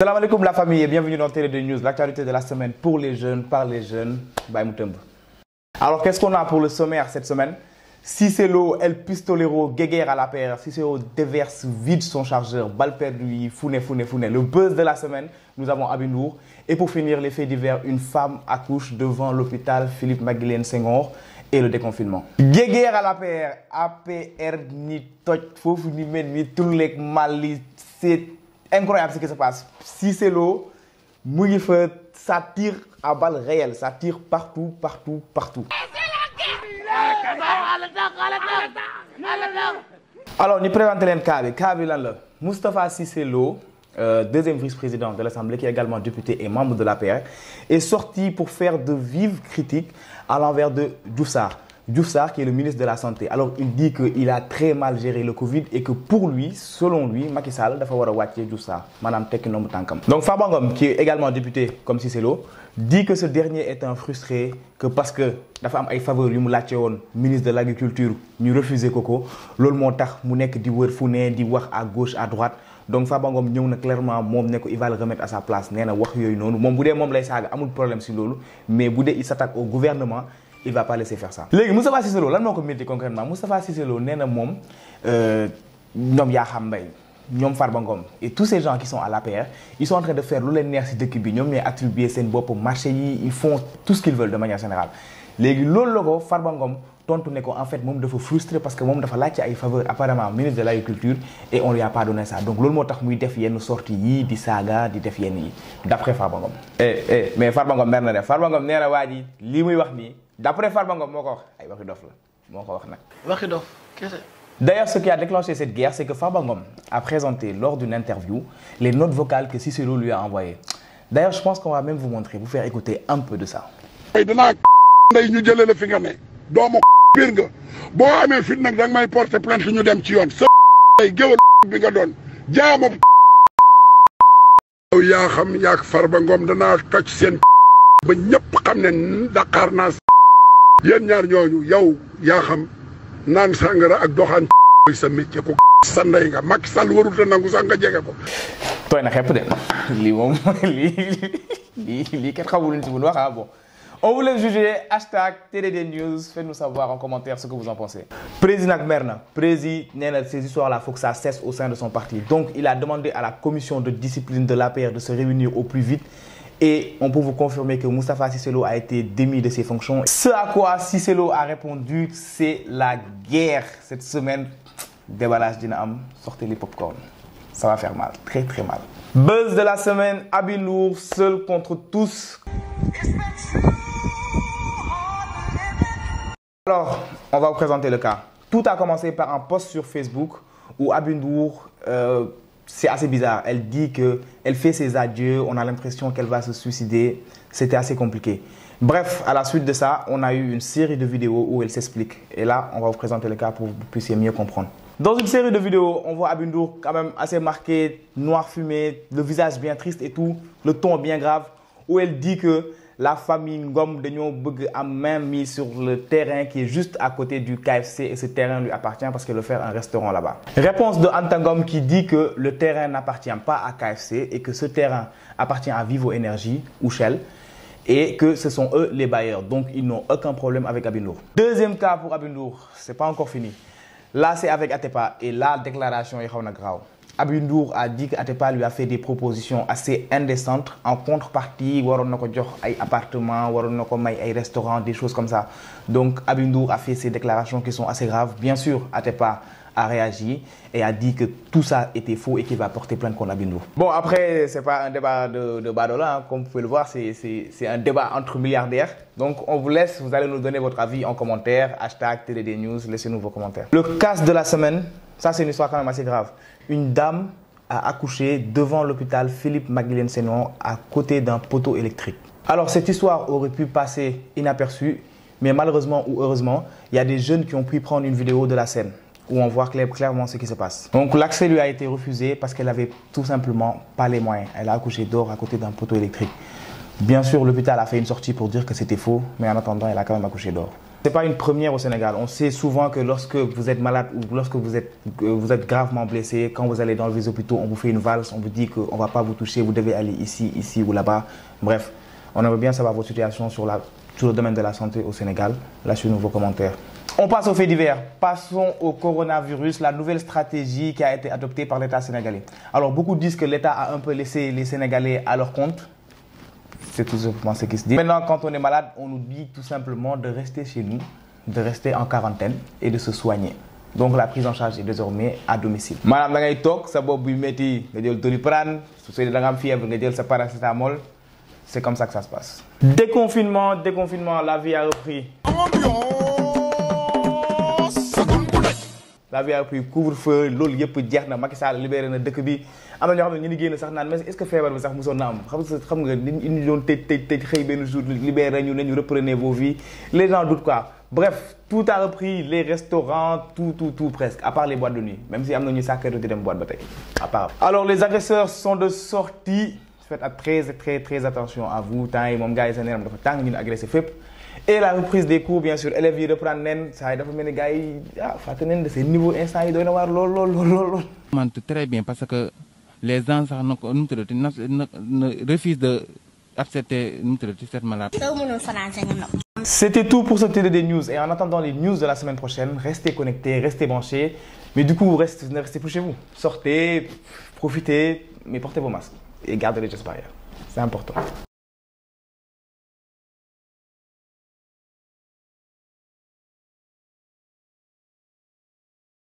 Salam alaikum la famille et bienvenue dans Télé2 News, l'actualité de la semaine pour les jeunes, par les jeunes, by Moutembe. Alors qu'est-ce qu'on a pour le sommaire cette semaine? Cissé Lo, El Pistolero, guéguerre à la paire, Cissé Lo déverse vide son chargeur, balle perdue, founé. Le buzz de la semaine, nous avons Aby Ndour. Et pour finir, les faits divers, une femme accouche devant l'hôpital Philippe Maguilène Senghor et le déconfinement. Guéguerre à la paire, APR ni toj, fofu ni men ni toulek mali, c'est incroyable ce qui se passe. Cissé Lo, ça tire à balles réelles, ça tire partout. Alors, nous présentons le cas. Moustapha Cissé Lo, deuxième vice-président de l'Assemblée, qui est également député et membre de l'APR, est sorti pour faire de vives critiques à l'envers de Diouf Sarr. Diouf Sarr, qui est le ministre de la Santé. Alors, il dit qu'il a très mal géré le Covid et que pour lui, selon lui, Macky Sall doit avoir watché Diouf Sarr. Madame Teknom Tankam. Donc, Farba Ngom, qui est également député comme Cissé Lo, dit que ce dernier est un frustré, que parce que la femme a eu faveur, il a ministre de l'Agriculture, il refusé Coco. L'autre montagne, il nek di wër founé, di wax à gauche, à droite. Donc Farba Ngom ñëw na clairement il va le remettre à sa place. Néna wax yoy nonu. Mom boudé mom lay saga amul problème ci lolu, mais boudé il s'attaque au gouvernement, il va pas laisser faire ça. Légui Moustapha Cissé Lo lan moko metti concrètement? Moustapha Cissé Lo néna mom ñom ya xam mbay. Ñom Farba Ngom et tous ces gens qui sont à l'APR, ils sont en train de faire lu leen neex ci dëkk bi ñom ñoy attribuer seen bop marché yi, ils font tout ce qu'ils veulent de manière générale. Légui loolu la ko Farba Ngom tontu ne ko en fait moom dafa frustré parce que moom dafa laajte ay faveur apparemment ministre de l'Agriculture et on lui a pas donné ça. Donc loolu moo tax muy def yenn sortie yi di saaga di def yenn yi d'après Farba Ngom. Mais Farba Ngom mer na def Farba Ngom nee na waa ji lii muy wax nii d'après Farba Ngom moo ko wax ay waxi dof la moo ko wax nag. Waxi dof kese. D'ailleurs, ce qui a déclenché cette guerre, c'est que Farba Ngom a présenté lors d'une interview les notes vocales que Cissé Lo lui a envoyées. D'ailleurs, je pense qu'on va même vous montrer, vous faire écouter un peu de ça. ñu jëlé la fi nga né doomu bir nga bo amé fit nak dang may porter plainte ñu dem ci yoon sa ay gëwal bi nga doon jaamu ya xam yaak Farba Ngom dana toj sen ba ñepp xam né Dakar na yeen ñaar ñooñu yow ya xam naan sangara ak doxaan sa métier ko sa ndey nga Macky Sall warul ta nangu sax nga jege ko toy na xepp de li mom li kat xamul ci bu wax bon. On vous laisse juger, hashtag Télé2 News, faites-nous savoir en commentaire ce que vous en pensez. Président Merna, Président, ces histoires-là, il faut que ça cesse au sein de son parti. Donc, il a demandé à la commission de discipline de l'APR de se réunir au plus vite. Et on peut vous confirmer que Moustapha Cissé Lo a été démis de ses fonctions. Ce à quoi Cissé Lo a répondu, c'est la guerre. Cette semaine, déballage d'Inam, sortez les popcorn. Ça va faire mal, très mal. Buzz de la semaine, Aby Ndour, seul contre tous. Alors, on va vous présenter le cas. Tout a commencé par un post sur Facebook où Aby Ndour, c'est assez bizarre. Elle dit qu'elle fait ses adieux, on a l'impression qu'elle va se suicider. C'était assez compliqué. Bref, à la suite de ça, on a eu une série de vidéos où elle s'explique. Et là, on va vous présenter le cas pour que vous puissiez mieux comprendre. Dans une série de vidéos, on voit Aby Ndour quand même assez marqué, noir fumé, le visage bien triste et tout, le ton bien grave, où elle dit que la famille Ngom a main mise sur le terrain qui est juste à côté du KFC et ce terrain lui appartient parce qu'elle veut faire un restaurant là-bas. Réponse de Anta Ngom qui dit que le terrain n'appartient pas à KFC et que ce terrain appartient à Vivo Énergie ou Shell et que ce sont eux les bailleurs. Donc ils n'ont aucun problème avec Aby Ndour. Deuxième cas pour Aby Ndour, c'est pas encore fini. Là c'est avec Atepa et la déclaration est grave. Aby Ndour a dit qu'Atepa lui a fait des propositions assez indécentes. En contrepartie, waron nako jox ay appartements, waron nako may ay restaurants, des choses comme ça. Donc Aby Ndour a fait ces déclarations qui sont assez graves. Bien sûr, Atepa a réagi et a dit que tout ça était faux et qu'il va porter plainte contre Aby Ndour. Bon, après, c'est pas un débat de badola, hein. Comme vous pouvez le voir, c'est un débat entre milliardaires. Donc on vous laisse, vous allez nous donner votre avis en commentaire. Hashtag Télé2 News, laissez-nous vos commentaires. Le casse de la semaine, ça c'est une histoire quand même assez grave. Une dame a accouché devant l'hôpital Philippe Maguilène Senghor à côté d'un poteau électrique. Alors cette histoire aurait pu passer inaperçue, mais malheureusement ou heureusement, il y a des jeunes qui ont pu prendre une vidéo de la scène où on voit clairement ce qui se passe. Donc l'accès lui a été refusé parce qu'elle avait tout simplement pas les moyens. Elle a accouché dehors à côté d'un poteau électrique. Bien sûr, l'hôpital a fait une sortie pour dire que c'était faux, mais en attendant, elle a quand même accouché dehors. C'est pas une première au Sénégal. On sait souvent que lorsque vous êtes malade ou lorsque vous êtes gravement blessé, quand vous allez dans les hôpitaux, on vous fait une valse, on vous dit qu'on ne va pas vous toucher, vous devez aller ici, ici ou là-bas. Bref, on aimerait bien savoir votre situation sur le domaine de la santé au Sénégal. Lâchez-nous vos commentaires. On passe aux faits divers. Passons au coronavirus, la nouvelle stratégie qui a été adoptée par l'État sénégalais. Alors, beaucoup disent que l'État a un peu laissé les Sénégalais à leur compte. C'est tout simplement ce qui se dit. Maintenant, quand on est malade, on nous dit tout simplement de rester chez nous, de rester en quarantaine et de se soigner. Donc, la prise en charge est désormais à domicile. Madame, da ngay tok sa bopp bu metti nga jël Doliprane, su fekkee da nga am fièvre nga jël sa paracétamol. C'est comme ça que ça se passe. Déconfinement, la vie a repris. La vie a repris, couvre-feu, loolu yëpp jeex na, Macky Sall libéré na dëkk bi. Am na ñoo xam ne ñu ngi génn sax naan mais est-ce que feebar bi sax mosoon na am xam nga ñu doon tëj xëy benn jour libéré ñu ne ñu reprenez vos vies. Les gens doutent quoi. Bref, tout a repris, les restaurants, tout presque, à part les boîtes de nuit. Même si am na ñu sàkkeetu di dem boîte ba tey. À part. Alors les agresseurs sont de sortie. Faites très attention à vous. Temps yi moom gars yi seen yaram dafa tàng ñu agressé fépp. Et la reprise des cours, bien sûr, élèves yi reprendre nen saa yi dafa mel ni gars yi fàtte nen de seen niveau instant yi doy na waar lool. Très bien parce que les gens sax refusent de accepter cette maladie. C'était tout pour ce TDD News et en attendant les news de la semaine prochaine, restez connectés, restez branchés. Mais du coup, ne restez plus chez vous. Sortez, profitez, mais portez vos masques et gardez les gestes barrières. C'est important.